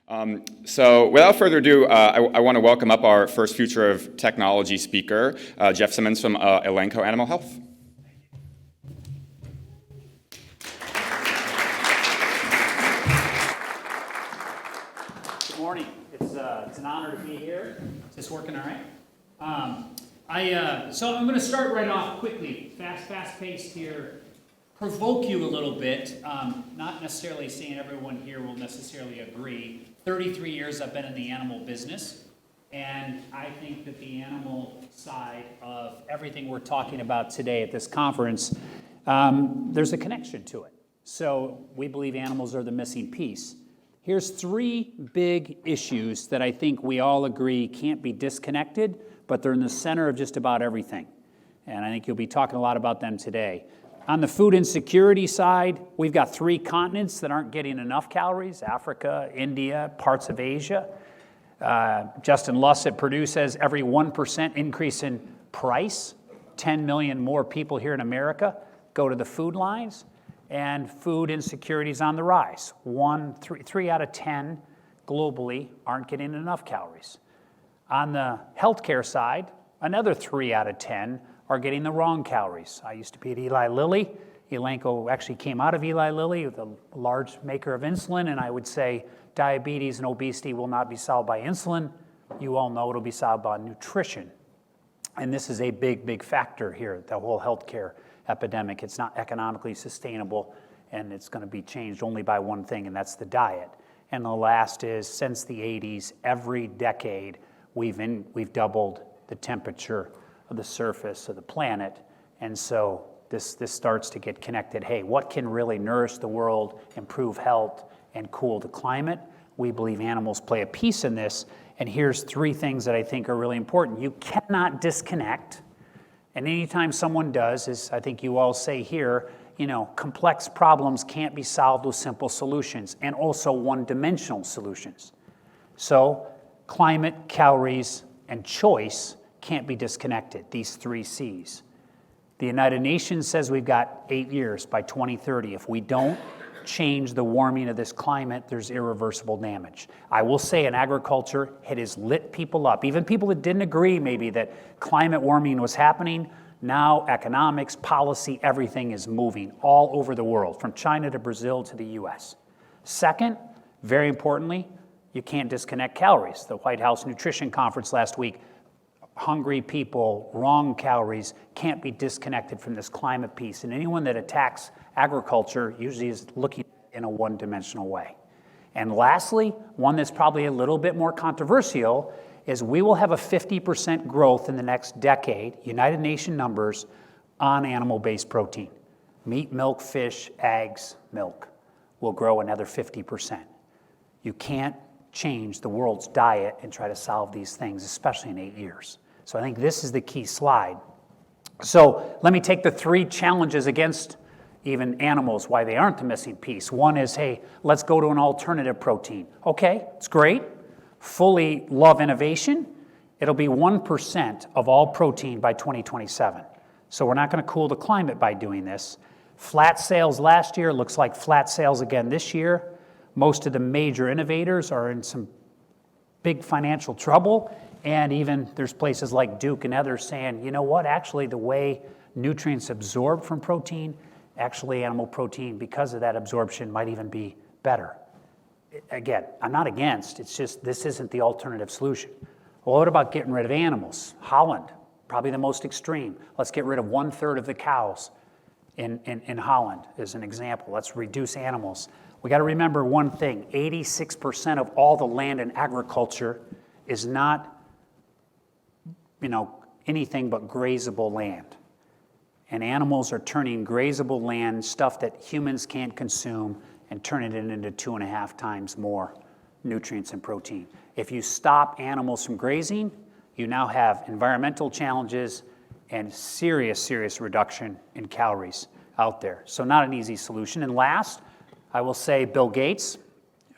So without further ado, I want to welcome up our first Future of Technology speaker, Jeff Simmons from Elanco Animal Health. Good morning. It's an honor to be here. Is this working all right? So I'm going to start right off quickly, fast-paced here, provoke you a little bit, not necessarily saying everyone here will necessarily agree. 33 years I've been in the animal business, and I think that the animal side of everything we're talking about today at this conference, there's a connection to it. So we believe animals are the missing piece. Here's three big issues that I think we all agree can't be disconnected, but they're in the center of just about everything. And I think you'll be talking a lot about them today. On the food insecurity side, we've got three continents that aren't getting enough calories: Africa, India, parts of Asia. Justin Luss at Purdue says every 1% increase in price, 10 million more people here in America go to the food lines, and food insecurity is on the rise. Three out of 10 globally aren't getting enough calories. On the healthcare side, another 3 out of 10 are getting the wrong calories. I used to be at Eli Lilly. Elanco actually came out of Eli Lilly, the large maker of insulin, and I would say diabetes and obesity will not be solved by insulin. You all know it'll be solved by nutrition. And this is a big factor here, the whole healthcare epidemic. It's not economically sustainable, and it's going to be changed only by one thing, and that's the diet. And the last is, since the 80s, every decade, we've doubled the temperature of the surface of the planet, and so this starts to get connected. Hey, what can really nourish the world, improve health, and cool the climate? We believe animals play a piece in this, and here's three things that I think are really important. You cannot disconnect, and anytime someone does, as I think you all say here, complex problems can't be solved with simple solutions, and also one-dimensional solutions. So climate, calories, and choice can't be disconnected, these three C's. The United Nations says we've got 8 years by 2030. If we don't change the warming of this climate, there's irreversible damage. I will say in agriculture, it has lit people up. Even people that didn't agree maybe that climate warming was happening, now economics, policy, everything is moving all over the world, from China to Brazil to the US. Second, very importantly, you can't disconnect calories. The White House Nutrition Conference last week, hungry people, wrong calories, can't be disconnected from this climate piece. And anyone that attacks agriculture usually is looking in a one-dimensional way. And lastly, one that's probably a little bit more controversial, is we will have a 50% growth in the next decade, United Nations numbers, on animal-based protein. Meat, milk, fish, eggs, milk will grow another 50%. You can't change the world's diet and try to solve these things, especially in 8 years. So I think this is the key slide. So let me take the three challenges against even animals, why they aren't the missing piece. One is, hey, let's go to an alternative protein. Okay, it's great. Fully love innovation. It'll be 1% of all protein by 2027. So we're not going to cool the climate by doing this. Flat sales last year, looks like flat sales again this year. Most of the major innovators are in some big financial trouble, and even there's places like Duke and others saying, you know what, actually the way nutrients absorb from protein, actually animal protein, because of that absorption, might even be better. Again, I'm not against, it's just this isn't the alternative solution. Well, what about getting rid of animals? Holland, probably the most extreme. Let's get rid of 1/3 of the cows in Holland as an example. Let's reduce animals. We got to remember one thing, 86% of all the land in agriculture is not, anything but grazable land. And animals are turning grazable land, stuff that humans can't consume, and turning it into 2.5 times more nutrients and protein. If you stop animals from grazing, you now have environmental challenges and serious reduction in calories out there. So not an easy solution. And last, I will say Bill Gates,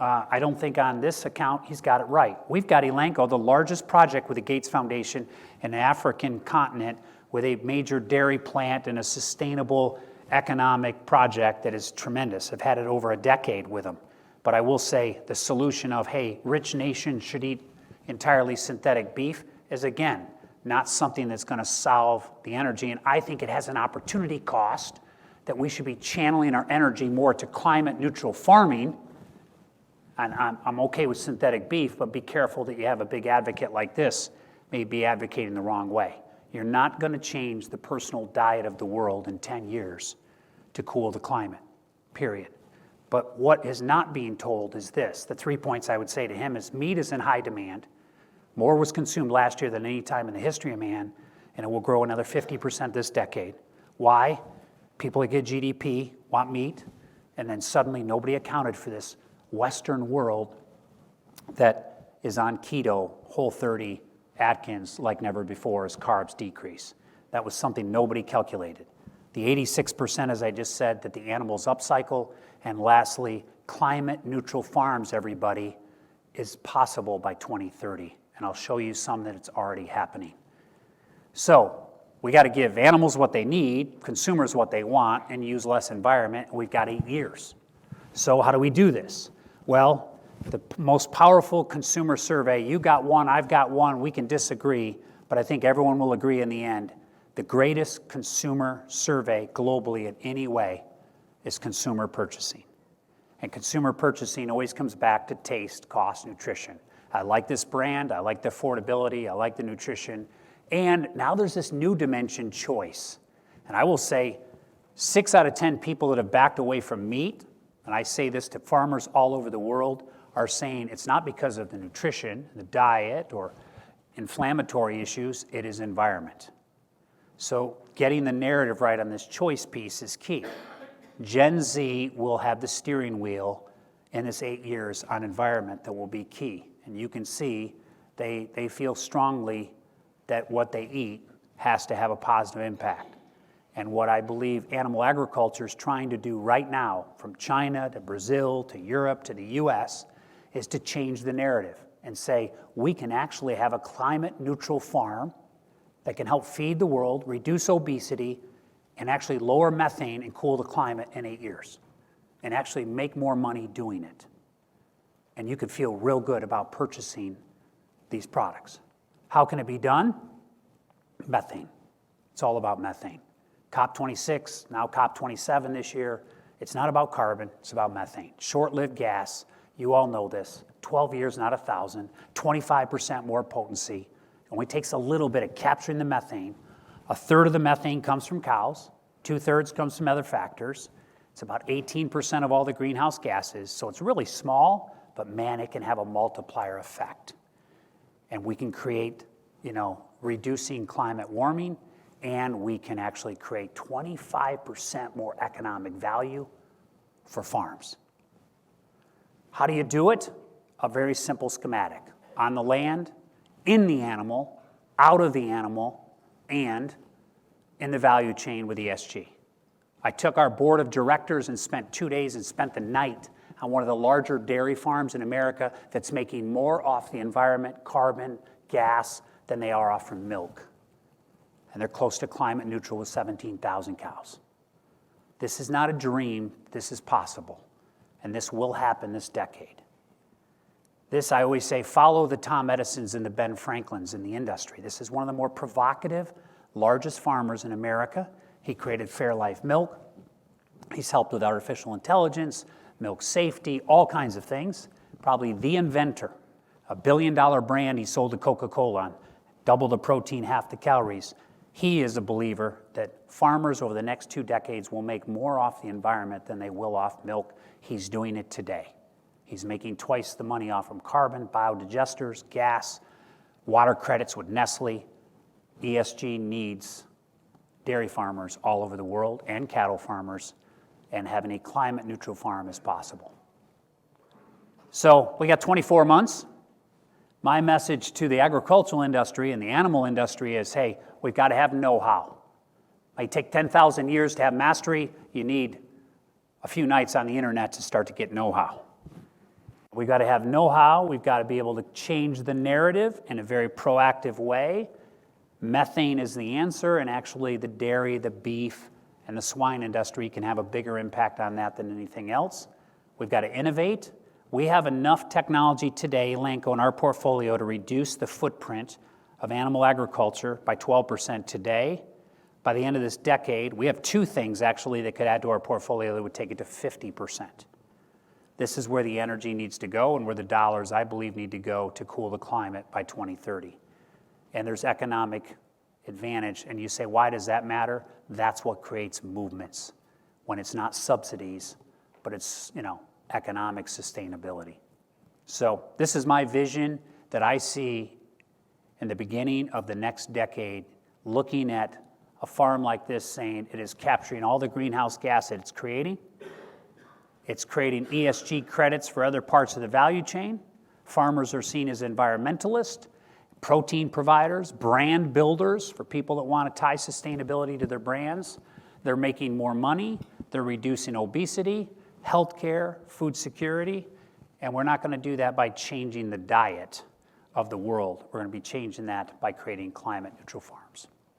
I don't think on this account he's got it right. We've got Elanco, the largest project with the Gates Foundation in the African continent, with a major dairy plant and a sustainable economic project that is tremendous. I've had it over a decade with them. But I will say the solution of, hey, rich nations should eat entirely synthetic beef is, again, not something that's going to solve the energy. And I think it has an opportunity cost that we should be channeling our energy more to climate neutral farming. And I'm okay with synthetic beef, but be careful that you have a big advocate like this may be advocating the wrong way. You're not going to change the personal diet of the world in 10 years to cool the climate, period. But what is not being told is this. The 3 points I would say to him is meat is in high demand. More was consumed last year than any time in the history of man, and it will grow another 50% this decade. Why? People that get GDP want meat, and then suddenly nobody accounted for this Western world that is on keto, Whole30, Atkins like never before as carbs decrease. That was something nobody calculated. The 86%, as I just said, that the animals upcycle. And lastly, climate neutral farms, everybody, is possible by 2030. And I'll show you some that it's already happening. So we got to give animals what they need, consumers what they want, and use less environment. We've got 8 years. So how do we do this? Well, the most powerful consumer survey, you got one, I've got one, we can disagree, but I think everyone will agree in the end. The greatest consumer survey globally in any way is consumer purchasing. And consumer purchasing always comes back to taste, cost, nutrition. I like this brand, I like the affordability, I like the nutrition, and now there's this new dimension, choice. And I will say 6 out of 10 people that have backed away from meat, and I say this to farmers all over the world, are saying it's not because of the nutrition, the diet, or inflammatory issues, it is environment. So getting the narrative right on this choice piece is key. Gen Z will have the steering wheel in this 8 years on environment that will be key. And you can see they feel strongly that what they eat has to have a positive impact. And what I believe animal agriculture is trying to do right now, from China to Brazil to Europe to the US, is to change the narrative and say, we can actually have a climate neutral farm that can help feed the world, reduce obesity, and actually lower methane and cool the climate in 8 years, and actually make more money doing it. And you could feel real good about purchasing these products. How can it be done? Methane. It's all about methane. COP26, now COP27 this year, it's not about carbon, it's about methane. Short-lived gas, you all know this, 12 years, not 1,000, 25% more potency. It only takes a little bit of capturing the methane. 1/3 of the methane comes from cows, 2/3 comes from other factors. It's about 18% of all the greenhouse gases, so it's really small, but man, it can have a multiplier effect. And we can create, reducing climate warming, and we can actually create 25% more economic value for farms. How do you do it? A very simple schematic. On the land, in the animal, out of the animal, and in the value chain with ESG. I took our board of directors and spent 2 days and spent the night on one of the larger dairy farms in America that's making more off the environment, carbon, gas, than they are off from milk. And they're close to climate neutral with 17,000 cows. This is not a dream, this is possible. And this will happen this decade. This, I always say, follow the Tom Edisons and the Ben Franklins in the industry. This is one of the more provocative, largest farmers in America. He created Fairlife Milk. He's helped with artificial intelligence, milk safety, all kinds of things. Probably the inventor. $1 billion brand he sold to Coca-Cola on. Double the protein, half the calories. He is a believer that farmers over the next 2 decades will make more off the environment than they will off milk. He's doing it today. He's making twice the money off from carbon, biodigesters, gas, water credits with Nestle. ESG needs dairy farmers all over the world and cattle farmers, and having a climate neutral farm is possible. So we got 24 months. My message to the agricultural industry and the animal industry is, hey, we've got to have know-how. It might take 10,000 years to have mastery. You need a few nights on the internet to start to get know-how. We've got to have know-how. We've got to be able to change the narrative in a very proactive way. Methane is the answer, and actually the dairy, the beef, and the swine industry can have a bigger impact on that than anything else. We've got to innovate. We have enough technology today, Elanco, in our portfolio to reduce the footprint of animal agriculture by 12% today. By the end of this decade, we have two things actually that could add to our portfolio that would take it to 50%. This is where the energy needs to go and where the dollars, I believe, need to go to cool the climate by 2030. And there's economic advantage. And you say, why does that matter? That's what creates movements. When it's not subsidies, but it's, economic sustainability. So this is my vision that I see in the beginning of the next decade, looking at a farm like this saying it is capturing all the greenhouse gas that it's creating. It's creating ESG credits for other parts of the value chain. Farmers are seen as environmentalists, protein providers, brand builders for people that want to tie sustainability to their brands. They're making more money. They're reducing obesity, healthcare, food security. And we're not going to do that by changing the diet of the world. We're going to be changing that by creating climate neutral farms.